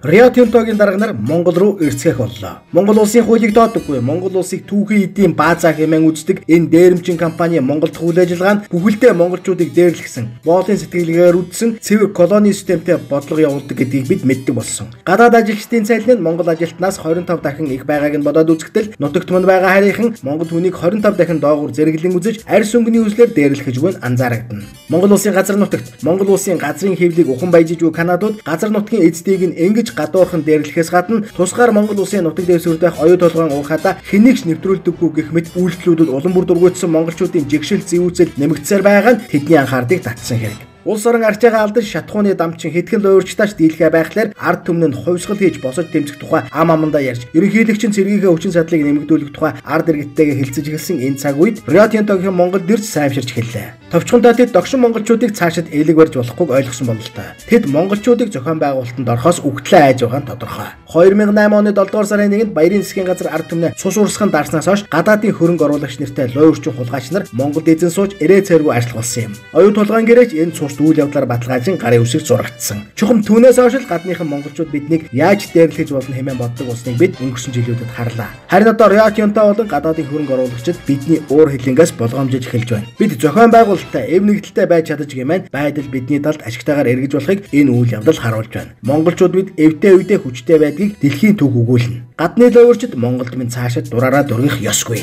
Рио Тинтогийн дарга нар Монгол руу эрсгэх боллоо. Монгол улсын хуулийг доодоггүй, Монгол улсыг түүхэн эдийн баазаа хэмээн үздэг энэ дээрэмчин компани Монголд үйл ажиллагаа нь бүхэлдээ монголчуудыг дээрлэхсэн, боолын сэтгэлгээгээр үдсэн цэвэр колони системтэй бодлого явуулдаг гэдгийг бид мэддэг болсон. Гадаад ажилчдын цалин нь Монгол ажилтнаас 25 дахин их байгааг нь бодоод үзэхдээ нутагт мань байгаа харийнхан Монгол хүнийг 25 дахин доогуур зэрэглэн үзэж арьс өнгөний үзлээр дээрлэх үгүй нь анзаарагдана. Монгол улсын газар нутагт Монгол улсын газрын хэвлийг ухан баяжиж буй Канадууд газар нутгийн эзэдийг нь ингэж гадуурхан дээрлэхээс гадна тусгаар Монгол улсын нутаг дэвсгэрт байх оюу толгойн уухада хэнийгч нэвтрүүлдэггүй гэх мэт үйлдэлүүдэд улам бүр дургуутсан монголчуудын жигшил зэвүүцэл нэмэгдсээр байгаа нь тэдний анхаардыг татсан хэрэг. Улс орон арчаагаа алдан шатхууны дамчин хэдхэн луурчтаач дийлхэ байхлаар ард түмэн нь хувьсгал хийж босож тэмцэх тухай ам амандаа ярьж ерөнхийлөгчийн цэргийнхээ хүчин чадлыг нэмэгдүүлэх тухай ард иргэдтэйгээ хэлцэж эхэлсэн энэ цаг үед Рио Тинтогийн Монгол дэрж сайвширч эхэллээ. Товчхондоо тэд догшин монголчуудыг цаашид ээлэг барьж болохгүйг ойлгосон байна л та. Тэд монголчуудыг зохион байгуулалтанд орохоос үгтлээ айж байгаа нь тодорхой. 2008 оны 7 дугаар сарын 1-нд Баярын засгийн газар ард түмнээ цус урсган дарснаас хойш гадаадын хөрөнгө оруулагч нартай луурчин хулгайч нар Монголд эзэн сууж эрээ цайргүй ажилласан юм. Оюу толгойн гэрээч энэ цус үйл явдлаар баталгаажин гарын үсэг зурагдсан. Чухам түүнээс хойш л гадныхан монголчууд биднийг яаж дээрлэж болно хэмээн боддог болсныг бид өнгөрсөн жилүүдэд харлаа. Харин одоо Рио Тинто болон гадаадын хөрөнгө оруулагчид бидний уур хилэнгээс болгоомжиж эхэлж байна. Бид зохион байгуулалттай, эв нэгдэлтэй байж чадаж гэмээр байдал бидний талд ашигтайгаар эргэж болохыг энэ үйл явдал харуулж байна. Монголчууд бид эвтэй үедээ хүчтэй байдгийг дэлхийн төв өгүүлнэ. Гадны луурчид Монголд минь цаашид дураараа дөргих ёсгүй.